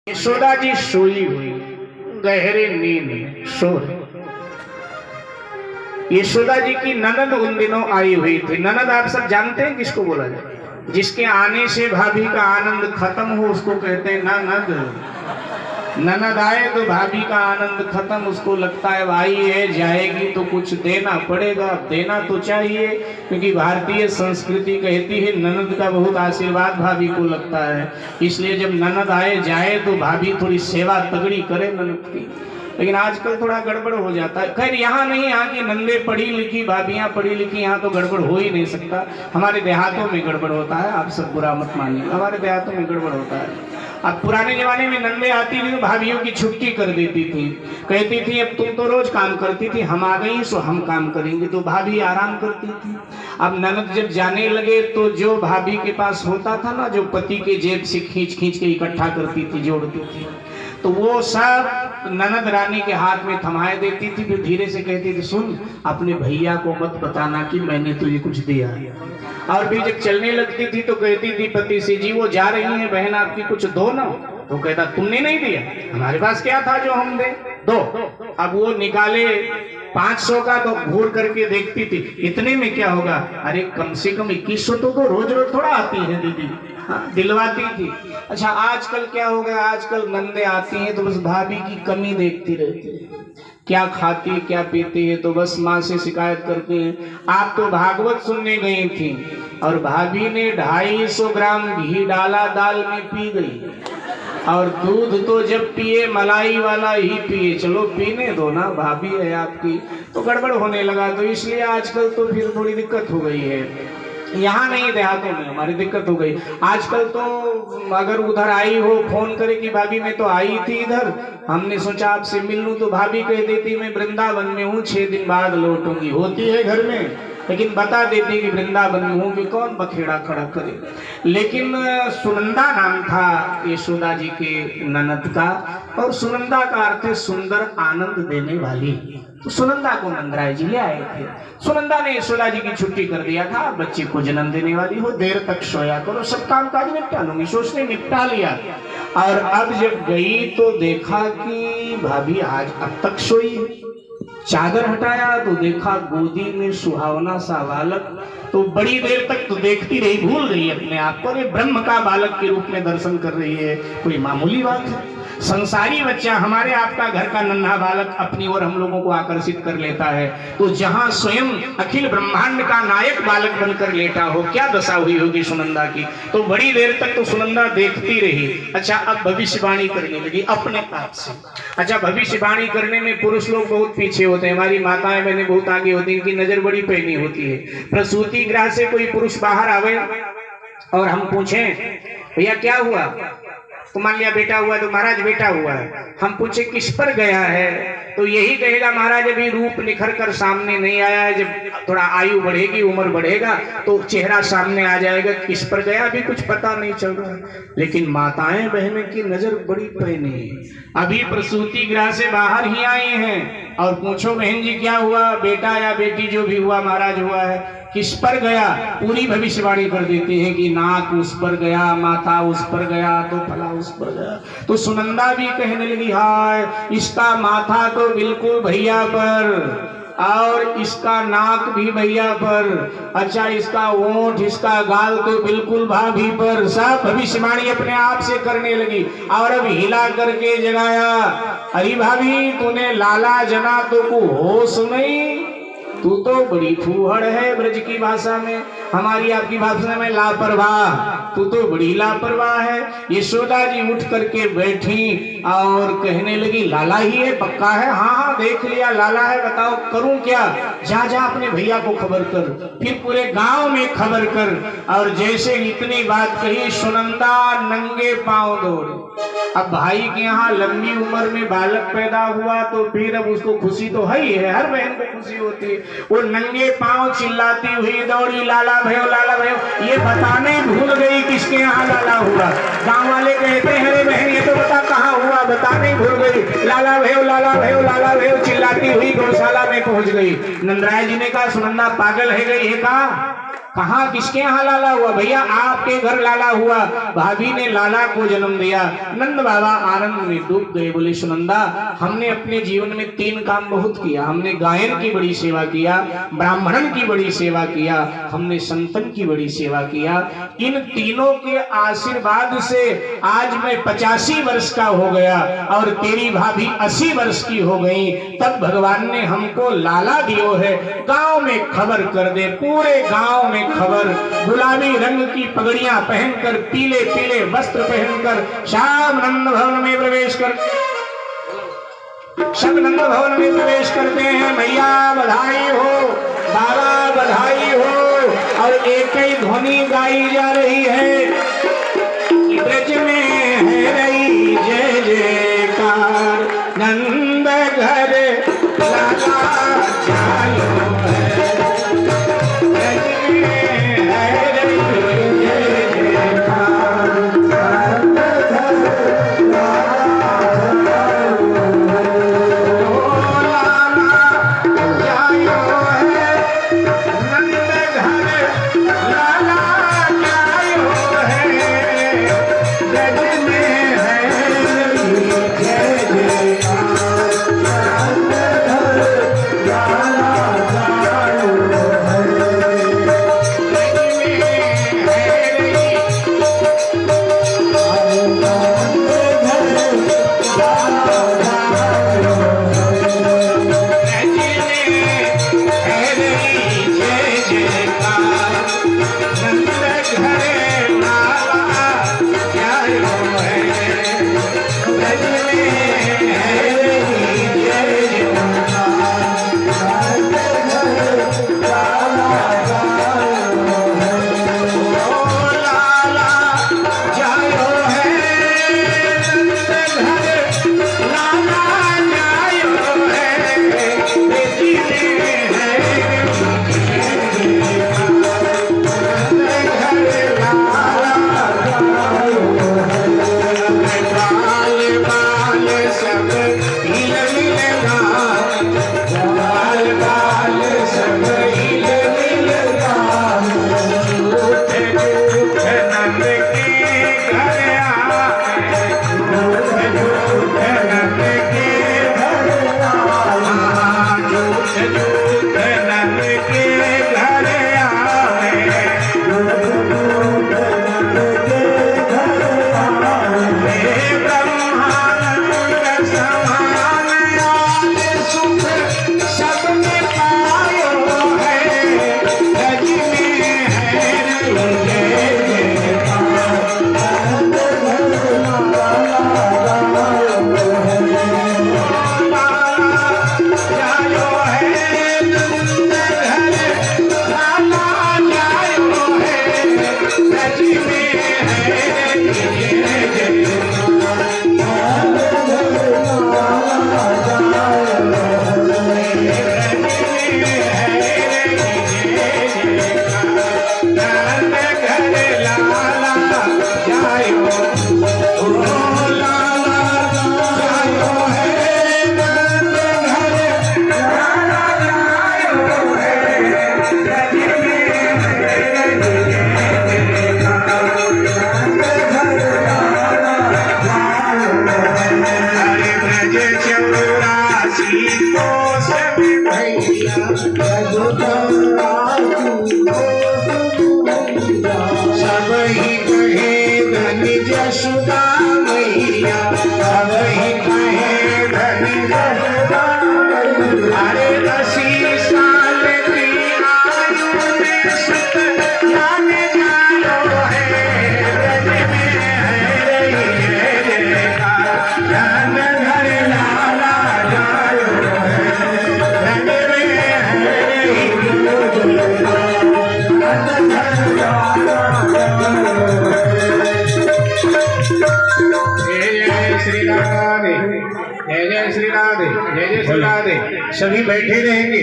यशोदा जी सोई हुई गहरे नींद में सो रहे। यशोदा जी की ननद उन दिनों आई हुई थी। ननद आप सब जानते हैं किसको बोला जाए? जिसके आने से भाभी का आनंद खत्म हो उसको कहते हैं ननद। ननद आए तो भाभी का आनंद खत्म, उसको लगता है भाई है जाएगी तो कुछ देना पड़ेगा, देना तो चाहिए, क्योंकि भारतीय संस्कृति कहती है ननद का बहुत आशीर्वाद भाभी को लगता है। इसलिए जब ननद आए जाए तो भाभी थोड़ी सेवा तगड़ी करे ननद की। लेकिन आजकल थोड़ा गड़बड़ हो जाता है। खैर यहाँ नहीं, यहाँ की नंदे पढ़ी लिखी, भाभियाँ पढ़ी लिखी, यहाँ तो गड़बड़ हो ही नहीं सकता। हमारे देहातों में गड़बड़ होता है, आप सब बुरा मत मानिए, हमारे देहातों में गड़बड़ होता है। अब पुराने जमाने में नंदे आती थी तो भाभियों की छुट्टी कर देती थी, कहती थी अब तुम तो रोज काम करती थी, हम आ गई सो हम काम करेंगे, तो भाभी आराम करती थी। अब ननद जब जाने लगे तो जो भाभी के पास होता था ना, जो पति के जेब से खींच खींच के इकट्ठा करती थी, जोड़ती थी, तो वो सब ननद रानी के हाथ में थमाए देती थी। फिर धीरे से कहती थी सुन, अपने भैया को मत बताना कि मैंने तुझे कुछ दिया। और फिर जब चलने लगती थी तो कहती थी पति से जी वो जा रही है बहन आपकी, कुछ दो ना। तो कहता तुमने नहीं दिया, हमारे पास क्या था जो हम दे दो। अब वो निकाले 500 का तो घूर करके देखती थी इतने में क्या होगा, अरे कम से कम 2100 तो रोज रोज थोड़ा आती है दीदी। हाँ, दिलवाती थी। अच्छा आजकल क्या हो गया, आजकल नंदे आती हैं तो बस भाभी की कमी देखती रहती है, क्या खाती है क्या पीती है, तो बस माँ से शिकायत करती हैं। आप तो भागवत सुनने गई थी और भाभी ने 250 ग्राम घी डाला दाल में, पी गई। और दूध तो जब पिए मलाई वाला ही पिए, चलो पीने दो ना, भाभी है आपकी। तो गड़बड़ होने लगा, तो इसलिए आजकल तो फिर थोड़ी दिक्कत हो गई है। यहाँ नहीं देहातों में हमारी दिक्कत हो गई। आजकल तो अगर उधर आई हो फोन करे कि भाभी मैं तो आई थी इधर, हमने सोचा आपसे मिल लूं, तो भाभी कह देती मैं वृंदावन में हूँ 6 दिन बाद लौटूंगी, होती है घर में, लेकिन बता देती कि वृंदावन में हूँ, कि कौन बखेड़ा खड़ा करे। लेकिन सुनंदा नाम था यशोदा जी के ननद का, और सुनंदा का अर्थ है सुंदर आनंद देने वाली। तो सुनंदा को नंदराय जी ले आए थे। सुनंदा ने यशोदा जी की छुट्टी कर दिया था, बच्चे को जन्म देने वाली हो, देर तक सोया करो, सब काम काज निपटा लूंगी, सोचने निपटा लिया। और अब जब गई तो देखा कि भाभी आज अब तक सोई है। चादर हटाया तो देखा गोदी में सुहावना सा बालक। तो बड़ी देर तक तो देखती रही, भूल गई अपने आप को, ब्रह्म का बालक के रूप में दर्शन कर रही है, कोई मामूली बात है। संसारी बच्चा हमारे आपका घर का नन्हा बालक अपनी ओर हम लोगों को आकर्षित कर लेता है, तो जहां स्वयं अखिल ब्रह्मांड का नायक बालक बनकर लेटा हो, क्या दशा हुई होगी सुनंदा की। तो बड़ी देर तक तो सुनंदा देखती रही। अच्छा अब भविष्यवाणी करने लगी अपने आप से। अच्छा भविष्यवाणी करने में पुरुष लोग बहुत पीछे होते हैं, हमारी माताएं बहनें बहुत आगे होती हैं, इनकी नजर बड़ी पैनी होती है। प्रसूति गृह से कोई पुरुष बाहर आवे और हम पूछें भैया क्या हुआ, तो मान लिया बेटा हुआ तो महाराज बेटा हुआ है, हम पूछे किस पर गया है, तो यही कहेगा महाराज अभी रूप निखर कर सामने नहीं आया है, जब थोड़ा आयु बढ़ेगी उम्र बढ़ेगा तो चेहरा सामने आ जाएगा, किस पर गया अभी कुछ पता नहीं चल रहा। लेकिन माताएं बहनें की नजर बड़ी पैनी है, अभी प्रसूति गृह से बाहर ही आई हैं और पूछो बहन जी क्या हुआ, बेटा या बेटी जो भी हुआ महाराज हुआ है, किस पर गया, पूरी भविष्यवाणी कर देते हैं कि नाक उस पर गया, माथा उस पर गया, तो फला उस पर गया। तो सुनंदा भी कहने लगी हाय इसका माथा तो बिल्कुल भैया पर, और इसका नाक भी भैया पर, अच्छा इसका ओंठ इसका गाल तो बिल्कुल भाभी पर। सब भविष्यवाणी अपने आप से करने लगी और अब हिला करके जगाया, अरे भाभी तूने लाला जना तो को होश नहीं, तू तो बड़ी फूहड़ है, ब्रज की भाषा में, हमारी आपकी भाषा में लापरवाह, तू तो बड़ी लापरवाह है। यशोदा जी उठ करके बैठी और कहने लगी लाला ही है पक्का है, हाँ हाँ देख लिया लाला है, बताओ करूं क्या, जा जा अपने भैया को खबर कर, फिर पूरे गांव में खबर कर। और जैसे इतनी बात कही सुनंदा नंगे पांव दौड़े। अब भाई के यहाँ लंबी उम्र में बालक पैदा हुआ तो फिर अब उसको खुशी तो है ही है, हर बहन को खुशी होती है। वो नंगे पांव चिल्लाती हुई दौड़ी लाला भयो लाला भयो, ये बताने भूल गई किसके यहाँ लाला हुआ। गांव वाले कहते हैं अरे बहन ये तो बता कहाँ हुआ, बताने भूल गई, लाला भयो लाला भयो लाला भयो चिल्लाती हुई गौशाला में पहुंच गई। नंदराय जी ने कहा सुनंदा पागल है गई है, कहाँ किसके यहाँ लाला हुआ? भैया आपके घर लाला हुआ, भाभी ने लाला को जन्म दिया। नंद बाबा आनंद में डूब गए, बोले सुनंदा हमने अपने जीवन में 3 काम बहुत किया। हमने गायन की बड़ी सेवा किया, ब्राह्मणन की बड़ी सेवा किया, हमने संतन की बड़ी सेवा किया। इन तीनों के आशीर्वाद से आज मैं 85 वर्ष का हो गया और तेरी भाभी 80 वर्ष की हो गई। तब भगवान ने हमको लाला दियो है, गांव में खबर कर दे, पूरे गांव में खबर। गुलाबी रंग की पगड़ियां पहनकर, पीले पीले वस्त्र पहनकर श्याम नंद भवन में प्रवेश कर, सब नंद भवन में प्रवेश करते हैं। मैया बधाई हो, बाबा बधाई हो, और एक ही ध्वनि गाई जा रही है, ब्रज में है रही जय जयकार, नंद घर लाला जायो है, ब्रज में है रही जय जयकार, नंद घर लाला जायो है, नंद घर लाला जायो है, ब्रज में है रही जय जयकार, नंद घर लाला जायो है, ब्रज में है रही सब ही कहे धन जसुदा मैया, सब ही कहे धन जसुदा मैया। अरे 80 साल की आयु में सुत जान जायो है, ब्रज में है रही जय जयकार, धन घर लाला जायो है, ब्रज में है रही जय जयकार, धन घर लाला श्री राधे, जय जय श्री राधे, जय जय श्री राधे। सभी बैठे रहेंगे।